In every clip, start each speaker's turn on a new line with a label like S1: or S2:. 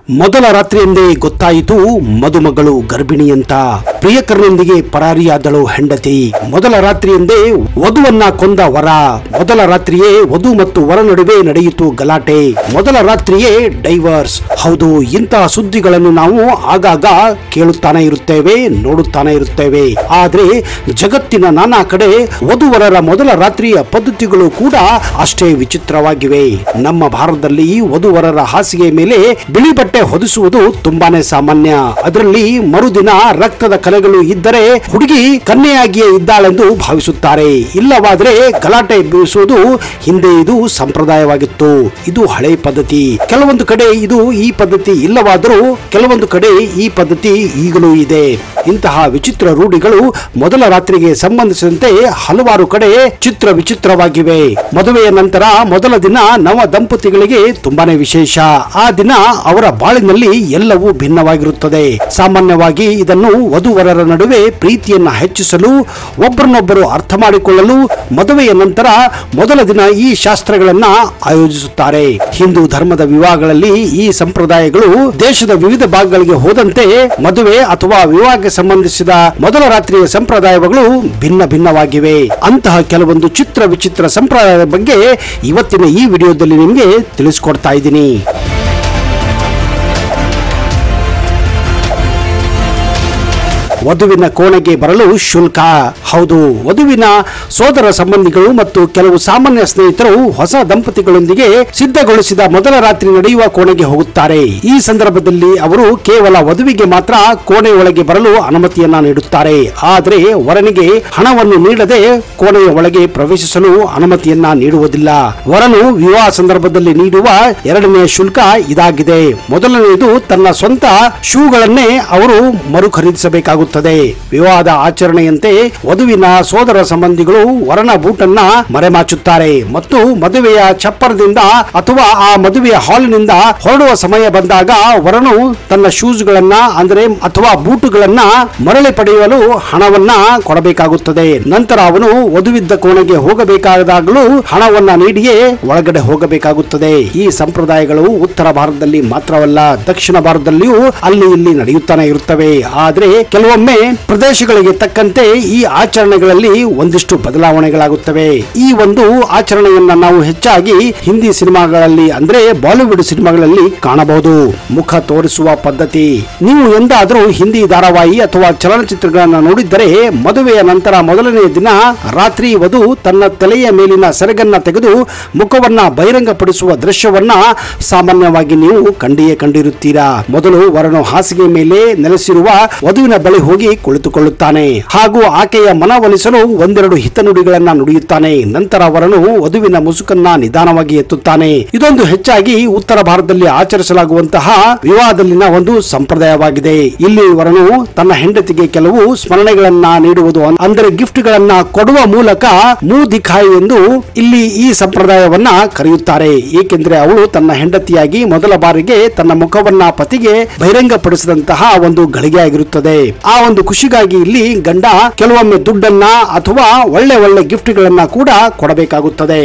S1: ಮೊದಲ ರಾತ್ರಿಯಂದೇ ಗೊತ್ತಾಯಿತು ಮದುಮಗಳು ಗರ್ಭಿಣಿ ಅಂತ. ಪ್ರಿಯಕರನೊಂದಿಗೆ ಪರಾರಿಯಾದಳು ಹೆಂಡತಿ. ಮೊದಲ ರಾತ್ರಿಯಂದೇ ವಧುವನ್ನ ಕೊಂದ ವರ. ಮೊದಲ ರಾತ್ರಿಯೇ ವಧು ಮತ್ತು ವರ ನಡುವೆ ನಡೆಯಿತು ಗಲಾಟೆ. ಮೊದಲ ರಾತ್ರಿಯೇ ಡೈವರ್ಸ್. ಹೌದು, ಇಂತಹ ಸುದ್ದಿಗಳನ್ನು ನಾವು ಆಗಾಗ ಕೇಳುತ್ತಾನೆ ಇರುತ್ತೇವೆ, ನೋಡುತ್ತಾನೆ ಇರುತ್ತೇವೆ. ಆದ್ರೆ ಜಗತ್ತಿನ ನಾನಾ ಕಡೆ ವಧುವರರ ಮೊದಲ ರಾತ್ರಿಯ ಪದ್ಧತಿಗಳು ಕೂಡ ಅಷ್ಟೇ ವಿಚಿತ್ರವಾಗಿವೆ. ನಮ್ಮ ಭಾರತದಲ್ಲಿ ವಧುವರರ ಹಾಸಿಗೆ ಮೇಲೆ ಬಿಳಿ ಬಟ್ಟೆ ಹೊದಿಸುವುದು ತುಂಬಾನೇ ಸಾಮಾನ್ಯ. ಅದರಲ್ಲಿ ಮರುದಿನ ರಕ್ತದ ಕಲೆಗಳು ಇದ್ದರೆ ಹುಡುಗಿ ಕನ್ಯೆಯಾಗಿಯೇ ಇದ್ದಾಳೆಂದು ಭಾವಿಸುತ್ತಾರೆ. ಇಲ್ಲವಾದ್ರೆ ಗಲಾಟೆ ಬೀಸುವುದು ಹಿಂದೆ ಇದು ಸಂಪ್ರದಾಯವಾಗಿತ್ತು. ಇದು ಹಳೆ ಪದ್ಧತಿ. ಕೆಲವೊಂದು ಕಡೆ ಇದು ಈ ಪದ್ಧತಿ ಇಲ್ಲವಾದರೂ ಕೆಲವೊಂದು ಕಡೆ ಈ ಪದ್ಧತಿ ಈಗಲೂ ಇದೆ. ಇಂತಹ ವಿಚಿತ್ರ ರೂಢಿಗಳು ಮೊದಲ ರಾತ್ರಿಗೆ ಸಂಬಂಧಿಸಿದಂತೆ ಹಲವಾರು ಕಡೆ ಚಿತ್ರ ವಿಚಿತ್ರವಾಗಿವೆ. ಮದುವೆಯ ನಂತರ ಮೊದಲ ದಿನ ನವ ದಂಪತಿಗಳಿಗೆ ತುಂಬಾನೇ ವಿಶೇಷ. ಆ ದಿನ ಅವರ ಬಾಳಿನಲ್ಲಿ ಎಲ್ಲವೂ ಭಿನ್ನವಾಗಿರುತ್ತದೆ. ಸಾಮಾನ್ಯವಾಗಿ ಇದನ್ನು ವಧುವರರ ನಡುವೆ ಪ್ರೀತಿಯನ್ನ ಹೆಚ್ಚಿಸಲು, ಒಬ್ಬರನ್ನೊಬ್ಬರು ಅರ್ಥ ಮಾಡಿಕೊಳ್ಳಲು ಮದುವೆಯ ನಂತರ ಮೊದಲ ದಿನ ಈ ಶಾಸ್ತ್ರಗಳನ್ನ ಆಯೋಜಿಸುತ್ತಾರೆ. ಹಿಂದೂ ಧರ್ಮದ ವಿವಾಹಗಳಲ್ಲಿ ಈ ಸಂಪ್ರದಾಯಗಳು ದೇಶದ ವಿವಿಧ ಭಾಗಗಳಿಗೆ ಹೋದಂತೆ ಮದುವೆ ಅಥವಾ ವಿವಾಹಕ್ಕೆ ಸಂಬಂಧಿಸಿದ ಮೊದಲ ರಾತ್ರಿಯ ಸಂಪ್ರದಾಯಗಳು ಭಿನ್ನ ಭಿನ್ನವಾಗಿವೆ. ಅಂತಹ ಕೆಲವೊಂದು ಚಿತ್ರ ವಿಚಿತ್ರ ಸಂಪ್ರದಾಯದ ಬಗ್ಗೆ ಇವತ್ತಿನ ಈ ವಿಡಿಯೋದಲ್ಲಿ ನಿಮಗೆ ತಿಳಿಸಿಕೊಡ್ತಾ ಇದ್ದೀನಿ. ವಧುವಿನ ಕೋಣೆಗೆ ಬರಲು ಶುಲ್ಕ. ಹೌದು, ವಧುವಿನ ಸೋದರ ಸಂಬಂಧಿಗಳು ಮತ್ತು ಕೆಲವು ಸಾಮಾನ್ಯ ಸ್ನೇಹಿತರು ಹೊಸ ದಂಪತಿಗಳೊಂದಿಗೆ ಸಿದ್ಧಗೊಳಿಸಿದ ಮೊದಲ ರಾತ್ರಿ ನಡೆಯುವ ಕೋಣೆಗೆ ಹೋಗುತ್ತಾರೆ. ಈ ಸಂದರ್ಭದಲ್ಲಿ ಅವರು ಕೇವಲ ವಧುವಿಗೆ ಮಾತ್ರ ಕೋಣೆ ಒಳಗೆ ಬರಲು ಅನುಮತಿಯನ್ನ ನೀಡುತ್ತಾರೆ. ಆದರೆ ವರನಿಗೆ ಹಣವನ್ನು ನೀಡದೆ ಕೋಣೆಯ ಒಳಗೆ ಪ್ರವೇಶಿಸಲು ಅನುಮತಿಯನ್ನ ನೀಡುವುದಿಲ್ಲ. ವರನು ವಿವಾಹ ಸಂದರ್ಭದಲ್ಲಿ ನೀಡುವ ಎರಡನೆಯ ಶುಲ್ಕ ಇದಾಗಿದೆ. ಮೊದಲನೆಯದು ತನ್ನ ಸ್ವಂತ ಶೂಗಳನ್ನೇ ಅವರು ಮರು ಖರೀದಿಸಬೇಕಾಗುತ್ತದೆ. ವಿವಾಹದ ಆಚರಣೆಯಂತೆ ವಧುವಿನ ಸೋದರ ಸಂಬಂಧಿಗಳು ವರನ ಬೂಟನ್ನ ಮರೆಮಾಚುತ್ತಾರೆ ಮತ್ತು ಮದುವೆಯ ಚಪ್ಪರದಿಂದ ಅಥವಾ ಆ ಮದುವೆಯ ಹಾಲಿನಿಂದ ಹೊರಡುವ ಸಮಯ ಬಂದಾಗ ವರನು ತನ್ನ ಶೂಸ್ಗಳನ್ನ ಅಥವಾ ಬೂಟುಗಳನ್ನ ಮರಳಿ ಪಡೆಯಲು ಹಣವನ್ನ ಕೊಡಬೇಕಾಗುತ್ತದೆ. ನಂತರ ಅವನು ವಧುವಿದ್ದ ಕೋಣೆಗೆ ಹೋಗಬೇಕಾದಾಗಲೂ ಹಣವನ್ನ ನೀಡಿಯೇ ಒಳಗಡೆ ಹೋಗಬೇಕಾಗುತ್ತದೆ. ಈ ಸಂಪ್ರದಾಯಗಳು ಉತ್ತರ ಭಾರತದಲ್ಲಿ ಮಾತ್ರವಲ್ಲ, ದಕ್ಷಿಣ ಭಾರತದಲ್ಲಿಯೂ ಅಲ್ಲಿ ಇಲ್ಲಿ ನಡೆಯುತ್ತಾನೆ ಇರುತ್ತವೆ. ಆದ್ರೆ ಕೆಲವೊಮ್ಮೆ ಪ್ರದೇಶಗಳಿಗೆ ತಕ್ಕಂತೆ ಈ ಆಚರಣೆಗಳಲ್ಲಿ ಒಂದಿಷ್ಟು ಬದಲಾವಣೆಗಳಾಗುತ್ತವೆ. ಈ ಒಂದು ಆಚರಣೆಯನ್ನ ನಾವು ಹೆಚ್ಚಾಗಿ ಹಿಂದಿ ಸಿನಿಮಾಗಳಲ್ಲಿ ಅಂದ್ರೆ ಬಾಲಿವುಡ್ ಸಿನಿಮಾಗಳಲ್ಲಿ ಕಾಣಬಹುದು. ಮುಖ ತೋರಿಸುವ ಪದ್ಧತಿ. ನೀವು ಎಂದಾದರೂ ಹಿಂದಿ ಧಾರಾವಾಹಿ ಅಥವಾ ಚಲನಚಿತ್ರಗಳನ್ನ ನೋಡಿದ್ದರೆ ಮದುವೆಯ ನಂತರ ಮೊದಲನೇ ದಿನ ರಾತ್ರಿ ವಧು ತನ್ನ ತಲೆಯ ಮೇಲಿನ ಸೆರಗನ್ನ ತೆಗೆದು ಮುಖವನ್ನ ಬಹಿರಂಗಪಡಿಸುವ ದೃಶ್ಯವನ್ನ ಸಾಮಾನ್ಯವಾಗಿ ನೀವು ಕಂಡಿರುತ್ತೀರಾ. ಮೊದಲು ವರನು ಹಾಸಿಗೆ ಮೇಲೆ ನೆಲೆಸಿರುವ ವಧುವಿನ ಬಳಿ ಹೋಗಿ ಕುಳಿತುಕೊಳ್ಳುತ್ತಾನೆ ಹಾಗೂ ಆಕೆಯ ಮನವೊಲಿಸಲು ಒಂದೆರಡು ಹಿತನುಡಿಗಳನ್ನ ನುಡಿಯುತ್ತಾನೆ. ನಂತರ ವರನು ವಧುವಿನ ಮುಸುಕನ್ನ ನಿಧಾನವಾಗಿ ಎತ್ತುತ್ತಾನೆ. ಇದೊಂದು ಹೆಚ್ಚಾಗಿ ಉತ್ತರ ಭಾರತದಲ್ಲಿ ಆಚರಿಸಲಾಗುವಂತಹ ವಿವಾಹದಲ್ಲಿನ ಒಂದು ಸಂಪ್ರದಾಯವಾಗಿದೆ. ಇಲ್ಲಿ ವರನು ತನ್ನ ಹೆಂಡತಿಗೆ ಕೆಲವು ಸ್ಮರಣೆಗಳನ್ನ ನೀಡುವುದು ಅಂದರೆ ಗಿಫ್ಟ್ ಗಳನ್ನ ಕೊಡುವ ಮೂಲಕ ಮೂ ದಿಖಾಯಿ ಎಂದು ಇಲ್ಲಿ ಈ ಸಂಪ್ರದಾಯವನ್ನ ಕರೆಯುತ್ತಾರೆ. ಏಕೆಂದ್ರೆ ಅವಳು ತನ್ನ ಹೆಂಡತಿಯಾಗಿ ಮೊದಲ ಬಾರಿಗೆ ತನ್ನ ಮುಖವನ್ನ ಪತಿಗೆ ಬಹಿರಂಗಪಡಿಸಿದಂತಹ ಒಂದು ಗಳಿಗೆ ಆಗಿರುತ್ತದೆ. ಆ ಒಂದು ಖುಷಿಗಾಗಿ ಇಲ್ಲಿ ಗಂಡ ಕೆಲವೊಮ್ಮೆ ದುಡ್ಡನ್ನ ಅಥವಾ ಒಳ್ಳೆ ಗಿಫ್ಟ್ ಗಳನ್ನ ಕೂಡ ಕೊಡಬೇಕಾಗುತ್ತದೆ.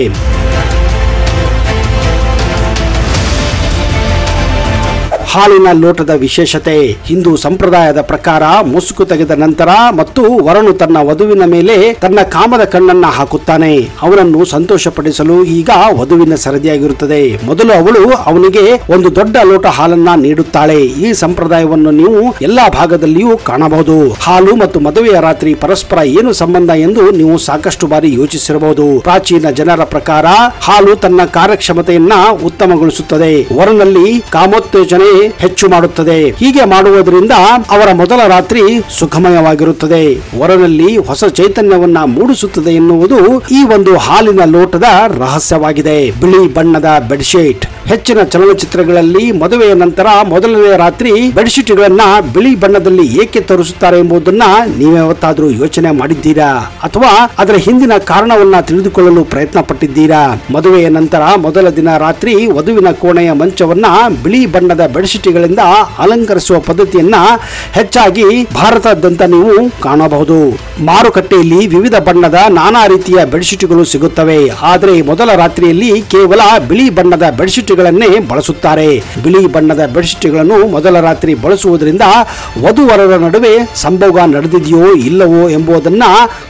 S1: ಹಾಲಿನ ಲೋಟದ ವಿಶೇಷತೆ. ಹಿಂದೂ ಸಂಪ್ರದಾಯದ ಪ್ರಕಾರ ಮುಸುಕು ತೆಗೆದ ನಂತರ ಮತ್ತು ವರನು ತನ್ನ ವಧುವಿನ ಮೇಲೆ ತನ್ನ ಕಾಮದ ಕಣ್ಣನ್ನ ಹಾಕುತ್ತಾನೆ. ಅವನನ್ನು ಸಂತೋಷಪಡಿಸಲು ಈಗ ವಧುವಿನ ಸರದಿಯಾಗಿರುತ್ತದೆ. ಮೊದಲು ಅವಳು ಅವನಿಗೆ ಒಂದು ದೊಡ್ಡ ಲೋಟ ಹಾಲನ್ನ ನೀಡುತ್ತಾಳೆ. ಈ ಸಂಪ್ರದಾಯವನ್ನು ನೀವು ಎಲ್ಲಾ ಭಾಗದಲ್ಲಿಯೂ ಕಾಣಬಹುದು. ಹಾಲು ಮತ್ತು ಮದುವೆಯ ರಾತ್ರಿ ಪರಸ್ಪರ ಏನು ಸಂಬಂಧ ಎಂದು ನೀವು ಸಾಕಷ್ಟು ಬಾರಿ ಯೋಚಿಸಿರಬಹುದು. ಪ್ರಾಚೀನ ಜನರ ಪ್ರಕಾರ ಹಾಲು ತನ್ನ ಕಾರ್ಯಕ್ಷಮತೆಯನ್ನ ಉತ್ತಮಗೊಳಿಸುತ್ತದೆ, ವರನಲ್ಲಿ ಕಾಮೋತ್ತೇಜನೆ ಹೆಚ್ಚು ಮಾಡುತ್ತದೆ. ಹೀಗೆ ಮಾಡುವುದರಿಂದ ಅವರ ಮೊದಲ ರಾತ್ರಿ ಸುಖಮಯವಾಗಿರುತ್ತದೆ, ವರನಲ್ಲಿ ಹೊಸ ಚೈತನ್ಯವನ್ನ ಮೂಡಿಸುತ್ತದೆ ಎನ್ನುವುದು ಈ ಒಂದು ಹಾಲಿನ ಲೋಟದ ರಹಸ್ಯವಾಗಿದೆ. ಬಿಳಿ ಬಣ್ಣದ ಬೆಡ್ಶೀಟ್. ಹೆಚ್ಚಿನ ಚಲನಚಿತ್ರಗಳಲ್ಲಿ ಮದುವೆಯ ನಂತರ ಮೊದಲನೇ ರಾತ್ರಿ ಬೆಡ್ಶೀಟ್ ಗಳನ್ನ ಬಿಳಿ ಬಣ್ಣದಲ್ಲಿ ಏಕೆ ತೋರಿಸುತ್ತಾರೆ ಎಂಬುದನ್ನ ನೀವ್ಯಾವತ್ತಾದ್ರೂ ಯೋಚನೆ ಮಾಡಿದ್ದೀರಾ ಅಥವಾ ಅದರ ಹಿಂದಿನ ಕಾರಣವನ್ನ ತಿಳಿದುಕೊಳ್ಳಲು ಪ್ರಯತ್ನ ಪಟ್ಟಿದ್ದೀರಾ? ಮದುವೆಯ ನಂತರ ಮೊದಲ ದಿನ ರಾತ್ರಿ ವಧುವಿನ ಕೋಣೆಯ ಮಂಚವನ್ನ ಬಿಳಿ ಬಣ್ಣದ ಬೆಡ್ಶೀಟ್ ಬೆಡ್ಶೀಟ್ಗಳಿಂದ ಅಲಂಕರಿಸುವ ಪದ್ಧತಿಯನ್ನ ಹೆಚ್ಚಾಗಿ ಭಾರತದಾದ್ಯಂತ ನೀವು ಕಾಣಬಹುದು. ಮಾರುಕಟ್ಟೆಯಲ್ಲಿ ವಿವಿಧ ಬಣ್ಣದ ನಾನಾ ರೀತಿಯ ಬೆಡ್ಶೀಟ್ಗಳು ಸಿಗುತ್ತವೆ. ಆದರೆ ಮೊದಲ ರಾತ್ರಿಯಲ್ಲಿ ಕೇವಲ ಬಿಳಿ ಬಣ್ಣದ ಬೆಡ್ಶೀಟ್ಗಳನ್ನೇ ಬಳಸುತ್ತಾರೆ. ಬಿಳಿ ಬಣ್ಣದ ಬೆಡ್ಶೀಟ್ಗಳನ್ನು ಮೊದಲ ರಾತ್ರಿ ಬಳಸುವುದರಿಂದ ವಧುವರರ ನಡುವೆ ಸಂಭೋಗ ನಡೆದಿದೆಯೋ ಇಲ್ಲವೋ ಎಂಬುದನ್ನ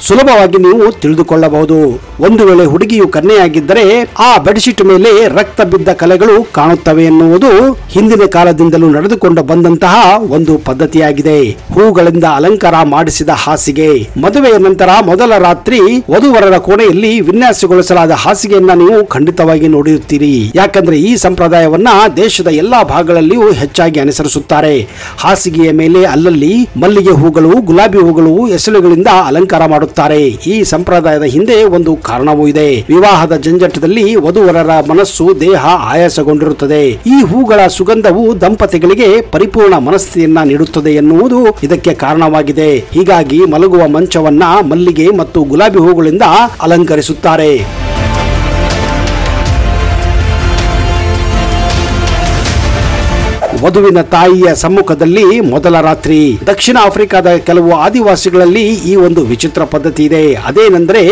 S1: ಸುಲಭವಾಗಿ ನೀವು ತಿಳಿದುಕೊಳ್ಳಬಹುದು. ಒಂದು ವೇಳೆ ಹುಡುಗಿಯು ಕನ್ಯೆಯಾಗಿದ್ದರೆ ಆ ಬೆಡ್ಶೀಟ್ ಮೇಲೆ ರಕ್ತ ಬಿದ್ದ ಕಲೆಗಳು ಕಾಣುತ್ತವೆ ಎನ್ನುವುದು ಹಿಂದಿನ ಕಾಲದಿಂದಲೂ ನಡೆದುಕೊಂಡು ಬಂದಂತಹ ಒಂದು ಪದ್ಧತಿಯಾಗಿದೆ. ಹೂಗಳಿಂದ ಅಲಂಕಾರ ಮಾಡಿಸಿದ ಹಾಸಿಗೆ. ಮದುವೆಯ ನಂತರ ಮೊದಲ ರಾತ್ರಿ ವಧುವರರ ಕೋಣೆಯಲ್ಲಿ ವಿನ್ಯಾಸಗೊಳಿಸಲಾದ ಹಾಸಿಗೆಯನ್ನ ನೀವು ಖಂಡಿತವಾಗಿ ನೋಡಿರುತ್ತೀರಿ. ಯಾಕಂದ್ರೆ ಈ ಸಂಪ್ರದಾಯವನ್ನ ದೇಶದ ಎಲ್ಲಾ ಭಾಗಗಳಲ್ಲಿಯೂ ಹೆಚ್ಚಾಗಿ ಅನುಸರಿಸುತ್ತಾರೆ. ಹಾಸಿಗೆಯ ಮೇಲೆ ಅಲ್ಲಲ್ಲಿ ಮಲ್ಲಿಗೆ ಹೂಗಳು, ಗುಲಾಬಿ ಹೂಗಳು, ಎಸಳುಗಳಿಂದ ಅಲಂಕಾರ ಮಾಡುತ್ತಾರೆ. ಈ ಸಂಪ್ರದಾಯದ ಹಿಂದೆ ಒಂದು ಕಾರಣವೂ ಇದೆ. ವಿವಾಹದ ಜಂಜಟದಲ್ಲಿ ವಧುವರರ ಮನಸ್ಸು, ದೇಹ ಆಯಾಸಗೊಂಡಿರುತ್ತದೆ. ಈ ಹೂಗಳ ಸುಗಂಧವು ದಂಪತಿಗಳಿಗೆ ಪರಿಪೂರ್ಣ ಮನಸ್ಥಿತಿಯನ್ನ ನೀಡುತ್ತದೆ ಎನ್ನುವುದು ಇದಕ್ಕೆ ಕಾರಣವಾಗಿದೆ. ಹೀಗಾಗಿ ಮಲಗುವ ಮಂಚವನ್ನ ಮಲ್ಲಿಗೆ ಮತ್ತು ಗುಲಾಬಿ ಹೂಗಳಿಂದ ಅಲಂಕರಿಸುತ್ತಾರೆ. ವಧುವಿನ ತಾಯಿಯ ಸಮ್ಮುಖದಲ್ಲಿ ಮೊದಲ ರಾತ್ರಿ. ದಕ್ಷಿಣ ಆಫ್ರಿಕಾದ ಕೆಲವು ಆದಿವಾಸಿಗಳಲ್ಲಿ ಈ ಒಂದು ವಿಚಿತ್ರ ಪದ್ಧತಿ ಇದೆ. ಅದೇನೆಂದರೆ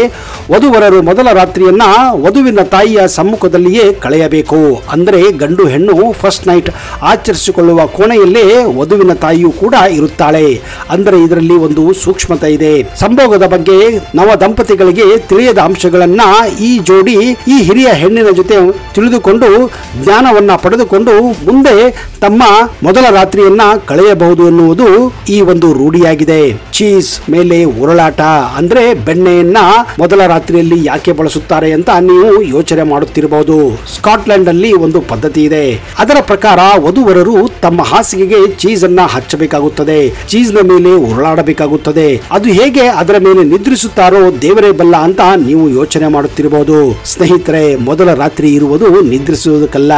S1: ವಧುವರರು ಮೊದಲ ರಾತ್ರಿಯನ್ನ ವಧುವಿನ ತಾಯಿಯ ಸಮ್ಮುಖದಲ್ಲಿಯೇ ಕಳೆಯಬೇಕು. ಅಂದರೆ ಗಂಡು ಹೆಣ್ಣು ಫಸ್ಟ್ ನೈಟ್ ಆಚರಿಸಿಕೊಳ್ಳುವ ಕೋಣೆಯಲ್ಲೇ ವಧುವಿನ ತಾಯಿಯೂ ಕೂಡ ಇರುತ್ತಾಳೆ. ಅಂದರೆ ಇದರಲ್ಲಿ ಒಂದು ಸೂಕ್ಷ್ಮತೆ ಇದೆ. ಸಂಭೋಗದ ಬಗ್ಗೆ ನವ ದಂಪತಿಗಳಿಗೆ ತಿಳಿಯದ ಅಂಶಗಳನ್ನ ಈ ಜೋಡಿ ಈ ಹಿರಿಯ ಹೆಣ್ಣಿನ ಜೊತೆ ತಿಳಿದುಕೊಂಡು ಜ್ಞಾನವನ್ನ ಪಡೆದುಕೊಂಡು ಮುಂದೆ ತಮ್ಮ ಮೊದಲ ರಾತ್ರಿಯನ್ನ ಕಳೆಯಬಹುದು ಎನ್ನುವುದು ಈ ಒಂದು ರೂಢಿಯಾಗಿದೆ. ಚೀಸ್ ಮೇಲೆ ಉರುಳಾಟ ಅಂದ್ರೆ ಬೆಣ್ಣೆಯನ್ನ ಮೊದಲ ರಾತ್ರಿಯಲ್ಲಿ ಯಾಕೆ ಬಳಸುತ್ತಾರೆ ಅಂತ ನೀವು ಯೋಚನೆ ಮಾಡುತ್ತಿರಬಹುದು. ಸ್ಕಾಟ್ಲೆಂಡ್ ಅಲ್ಲಿ ಒಂದು ಪದ್ಧತಿ ಇದೆ. ಅದರ ಪ್ರಕಾರ ವಧುವರರು ತಮ್ಮ ಹಾಸಿಗೆಗೆ ಚೀಸ್ ಅನ್ನ ಹಚ್ಚಬೇಕಾಗುತ್ತದೆ. ಚೀಸ್ ನ ಮೇಲೆ ಉರುಳಾಡಬೇಕಾಗುತ್ತದೆ. ಅದು ಹೇಗೆ ಅದರ ಮೇಲೆ ನಿದ್ರಿಸುತ್ತಾರೋ ದೇವರೇ ಬಲ್ಲ ಅಂತ ನೀವು ಯೋಚನೆ ಮಾಡುತ್ತಿರಬಹುದು. ಸ್ನೇಹಿತರೆ, ಮೊದಲ ರಾತ್ರಿ ಇರುವುದು ನಿದ್ರಿಸುವುದಕ್ಕಲ್ಲ.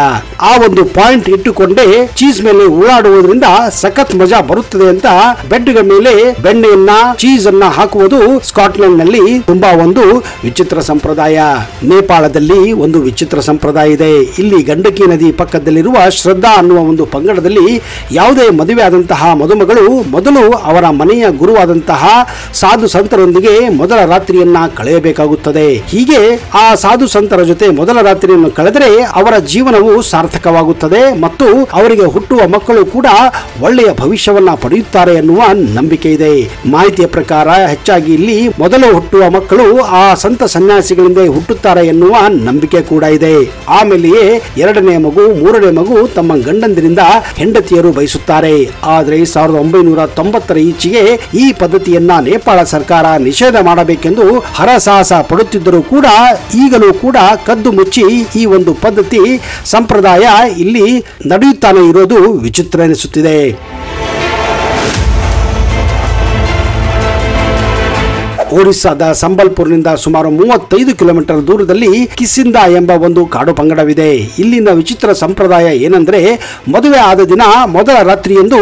S1: ಆ ಒಂದು ಪಾಯಿಂಟ್ ಇಟ್ಟುಕೊಂಡೇ ಚೀಸ್ ಮೇಲೆ ಉರುಳಾಡುವುದರಿಂದ ಸಖತ್ ಮಜಾ ಬರುತ್ತದೆ ಅಂತ ಬೆಡ್ಗಳ ಮೇಲೆ ಬೆಣ್ಣೆಯನ್ನ ಚೀಸ್ ಅನ್ನ ಹಾಕುವುದು ಸ್ಕಾಟ್ಲೆಂಡ್ ನಲ್ಲಿ ತುಂಬಾ ಒಂದು ವಿಚಿತ್ರ ಸಂಪ್ರದಾಯ. ನೇಪಾಳದಲ್ಲಿ ಒಂದು ವಿಚಿತ್ರ ಸಂಪ್ರದಾಯ ಇದೆ. ಇಲ್ಲಿ ಗಂಡಕಿ ನದಿ ಪಕ್ಕದಲ್ಲಿರುವ ಶ್ರದ್ಧಾ ಅನ್ನುವ ಒಂದು ಪಂಗಡದಲ್ಲಿ ಯಾವುದೇ ಮದುವೆ ಆದಂತಹ ಮದುಮಗಳು ಮೊದಲು ಅವರ ಮನೆಯ ಗುರುವಾದಂತಹ ಸಾಧು ಸಂತರೊಂದಿಗೆ ಮೊದಲ ರಾತ್ರಿಯನ್ನ ಕಳೆಯಬೇಕಾಗುತ್ತದೆ. ಹೀಗೆ ಆ ಸಾಧು ಸಂತರ ಜೊತೆ ಮೊದಲ ರಾತ್ರಿಯನ್ನು ಕಳೆದರೆ ಅವರ ಜೀವನವು ಸಾರ್ಥಕವಾಗುತ್ತದೆ ಮತ್ತು ಅವರಿಗೆ ಹುಟ್ಟುವ ಮಕ್ಕಳು ಕೂಡ ಒಳ್ಳೆಯ ಭವಿಷ್ಯವನ್ನ ಪಡೆಯುತ್ತಾರೆ ಎನ್ನುವ ನಂಬಿಕೆ ಇದೆ. ಮಾಹಿತಿಯ ಪ್ರಕಾರ ಹೆಚ್ಚಾಗಿ ಇಲ್ಲಿ ಮೊದಲು ಹುಟ್ಟುವ ಮಕ್ಕಳು ಆ ಸಂತ ಸನ್ಯಾಸಿಗಳಿಂದ ಹುಟ್ಟುತ್ತಾರೆ ಎನ್ನುವ ನಂಬಿಕೆ ಕೂಡ ಇದೆ. ಆಮೇಲೆಯೇ ಎರಡನೇ ಮಗು, ಮೂರನೇ ಮಗು ತಮ್ಮ ಗಂಡಂದಿರಿಂದ ಹೆಂಡತಿಯರು ಬಯಸುತ್ತಾರೆ. ಆದರೆ 1990ರ ಈಚೆಗೆ ಈ ಪದ್ಧತಿಯನ್ನ ನೇಪಾಳ ಸರ್ಕಾರ ನಿಷೇಧ ಮಾಡಬೇಕೆಂದು ಹರಸಾಹಸ ಪಡುತ್ತಿದ್ದರೂ ಕೂಡ ಈಗಲೂ ಕೂಡ ಕದ್ದು ಮುಚ್ಚಿ ಈ ಒಂದು ಪದ್ಧತಿ ಸಂಪ್ರದಾಯ ಇಲ್ಲಿ ನಡೆಯುತ್ತಾನೆ ಇರೋದು ವಿಚಿತ್ರ ಎನಿಸುತ್ತಿದೆ. ಒರಿಸ್ಸಾದ ಸಂಬಲ್ಪುರ್ನಿಂದ ಸುಮಾರು 35 ಕಿಲೋಮೀಟರ್ ದೂರದಲ್ಲಿ ಕಿಸಿಂದ ಎಂಬ ಒಂದು ಕಾಡು ಪಂಗಡವಿದೆ. ಇಲ್ಲಿನ ವಿಚಿತ್ರ ಸಂಪ್ರದಾಯ ಏನೆಂದರೆ ಮದುವೆ ಆದ ದಿನ ಮೊದಲ ರಾತ್ರಿಯಂದು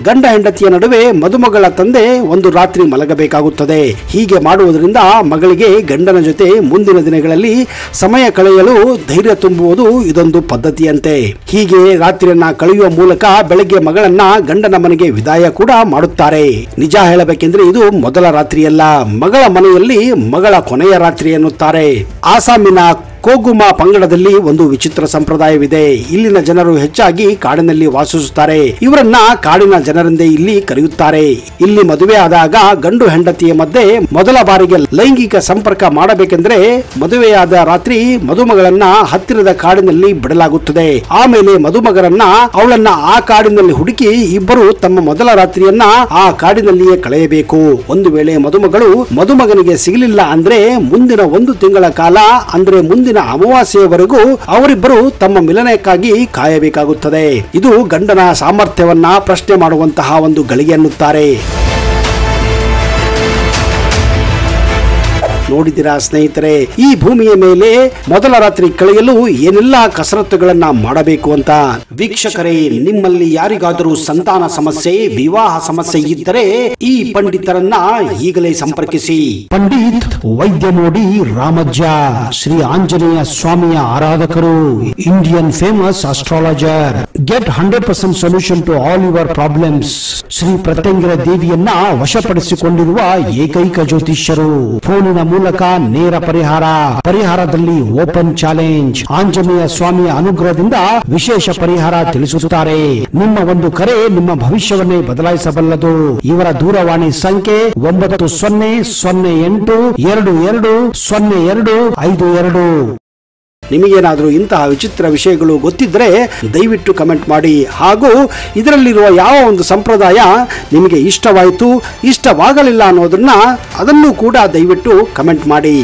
S1: ಗಂಡ ಹೆಂಡತಿಯ ನಡುವೆ ಮದುಮಗಳ ತಂದೆ ಒಂದು ರಾತ್ರಿ ಮಲಗಬೇಕಾಗುತ್ತದೆ. ಹೀಗೆ ಮಾಡುವುದರಿಂದ ಮಗಳಿಗೆ ಗಂಡನ ಜೊತೆ ಮುಂದಿನ ದಿನಗಳಲ್ಲಿ ಸಮಯ ಕಳೆಯಲು ಧೈರ್ಯ ತುಂಬುವುದು ಇದೊಂದು ಪದ್ಧತಿಯಂತೆ. ಹೀಗೆ ರಾತ್ರಿಯನ್ನ ಕಳೆಯುವ ಮೂಲಕ ಬೆಳಗ್ಗೆ ಮಗಳನ್ನ ಗಂಡನ ಮನೆಗೆ ವಿದಾಯ ಕೂಡ ಮಾಡುತ್ತಾರೆ. ನಿಜ ಹೇಳಬೇಕೆಂದ್ರೆ ಇದು ಮೊದಲ ರಾತ್ರಿಯಲ್ಲ, ಮಗಳ ಮನೆಯಲ್ಲಿ ಮಗಳ ಕೊನೆಯ ರಾತ್ರಿ ಎನ್ನುತ್ತಾರೆ. ಆಸಾಮಿನ ಕೋಗುಮ ಪಂಗಡದಲ್ಲಿ ಒಂದು ವಿಚಿತ್ರ ಸಂಪ್ರದಾಯವಿದೆ. ಇಲ್ಲಿನ ಜನರು ಹೆಚ್ಚಾಗಿ ಕಾಡಿನಲ್ಲಿ ವಾಸಿಸುತ್ತಾರೆ. ಇವರನ್ನ ಕಾಡಿನ ಜನರೆಂದೇ ಇಲ್ಲಿ ಕರೆಯುತ್ತಾರೆ. ಇಲ್ಲಿ ಮದುವೆ ಆದಾಗ ಗಂಡು ಹೆಂಡತಿಯ ಮಧ್ಯೆ ಮೊದಲ ಬಾರಿಗೆ ಲೈಂಗಿಕ ಸಂಪರ್ಕ ಮಾಡಬೇಕೆಂದ್ರೆ ಮದುವೆಯಾದ ರಾತ್ರಿ ಮದುಮಗಳನ್ನ ಹತ್ತಿರದ ಕಾಡಿನಲ್ಲಿ ಬಿಡಲಾಗುತ್ತದೆ. ಆಮೇಲೆ ಮದುಮಗರನ್ನ ಅವಳನ್ನ ಆ ಕಾಡಿನಲ್ಲಿ ಹುಡುಕಿ ಇಬ್ಬರು ತಮ್ಮ ಮೊದಲ ರಾತ್ರಿಯನ್ನ ಆ ಕಾಡಿನಲ್ಲಿಯೇ ಕಳೆಯಬೇಕು. ಒಂದು ವೇಳೆ ಮದುಮಗಳು ಮದುಮಗನಿಗೆ ಸಿಗಲಿಲ್ಲ ಅಂದ್ರೆ ಮುಂದಿನ 1 ತಿಂಗಳ ಕಾಲ ಅಂದ್ರೆ ಮುಂದಿನ ಅಮಾವಾಸ್ಯೆಯವರೆಗೂ ಅವರಿಬ್ಬರು ತಮ್ಮ ಮಿಲನಕ್ಕಾಗಿ ಕಾಯಬೇಕಾಗುತ್ತದೆ. ಇದು ಗಂಡನ ಸಾಮರ್ಥ್ಯವನ್ನ ಪ್ರಶ್ನೆ ಮಾಡುವಂತಹ ಒಂದು ಗಳಿಗೆ ಎನ್ನುತ್ತಾರೆ. ನೋಡಿದಿರಾ ಸ್ನೇಹಿತರೆ, ಈ ಭೂಮಿಯ ಮೇಲೆ ಮೊದಲ ರಾತ್ರಿ ಕಳೆಯಲು ಏನೆಲ್ಲ ಕಸರತ್ತುಗಳನ್ನ ಮಾಡಬೇಕು ಅಂತ. ವೀಕ್ಷಕರೇ, ನಿಮ್ಮಲ್ಲಿ ಯಾರಿಗಾದರೂ ಸಂತಾನ ಸಮಸ್ಯೆ, ವಿವಾಹ ಸಮಸ್ಯೆ ಇದ್ದರೆ ಈ ಪಂಡಿತರನ್ನ ಈಗಲೇ ಸಂಪರ್ಕಿಸಿ. ಪಂಡಿತ್ ವೈದ್ಯ ನೋಡಿ ರಾಮಜ್ಜ, ಶ್ರೀ ಆಂಜನೇಯ ಸ್ವಾಮಿಯ ಆರಾಧಕರು, Indian famous astrologer. Get 100% solution to all your problems. Shri Pratyangira ದೇವಿಯನ್ನ ವಶಪಡಿಸಿಕೊಂಡಿರುವ ಏಕೈಕ ಜ್ಯೋತಿಷ್ಯರು. ಫೋನಿನ ಮೂಲಕ ನೇರ ಪರಿಹಾರದಲ್ಲಿ ಓಪನ್ ಚಾಲೆಂಜ್. ಆಂಜನೇಯ ಸ್ವಾಮಿಯ ಅನುಗ್ರಹದಿಂದ ವಿಶೇಷ ಪರಿಹಾರ ತಿಳಿಸುತ್ತಾರೆ. ನಿಮ್ಮ ಒಂದು ಕರೆ ನಿಮ್ಮ ಭವಿಷ್ಯವನ್ನೇ ಬದಲಾಯಿಸಬಲ್ಲದು. ಇವರ ದೂರವಾಣಿ ಸಂಖ್ಯೆ 9008220252. ನಿಮಗೇನಾದರೂ ಇಂತಹ ವಿಚಿತ್ರ ವಿಷಯಗಳು ಗೊತ್ತಿದ್ರೆ ದಯವಿಟ್ಟು ಕಮೆಂಟ್ ಮಾಡಿ. ಹಾಗೂ ಇದರಲ್ಲಿರುವ ಯಾವ ಒಂದು ಸಂಪ್ರದಾಯ ನಿಮಗೆ ಇಷ್ಟವಾಯಿತು, ಇಷ್ಟವಾಗಲಿಲ್ಲ ಅನ್ನೋದನ್ನ ಅದನ್ನು ಕೂಡ ದಯವಿಟ್ಟು ಕಮೆಂಟ್ ಮಾಡಿ.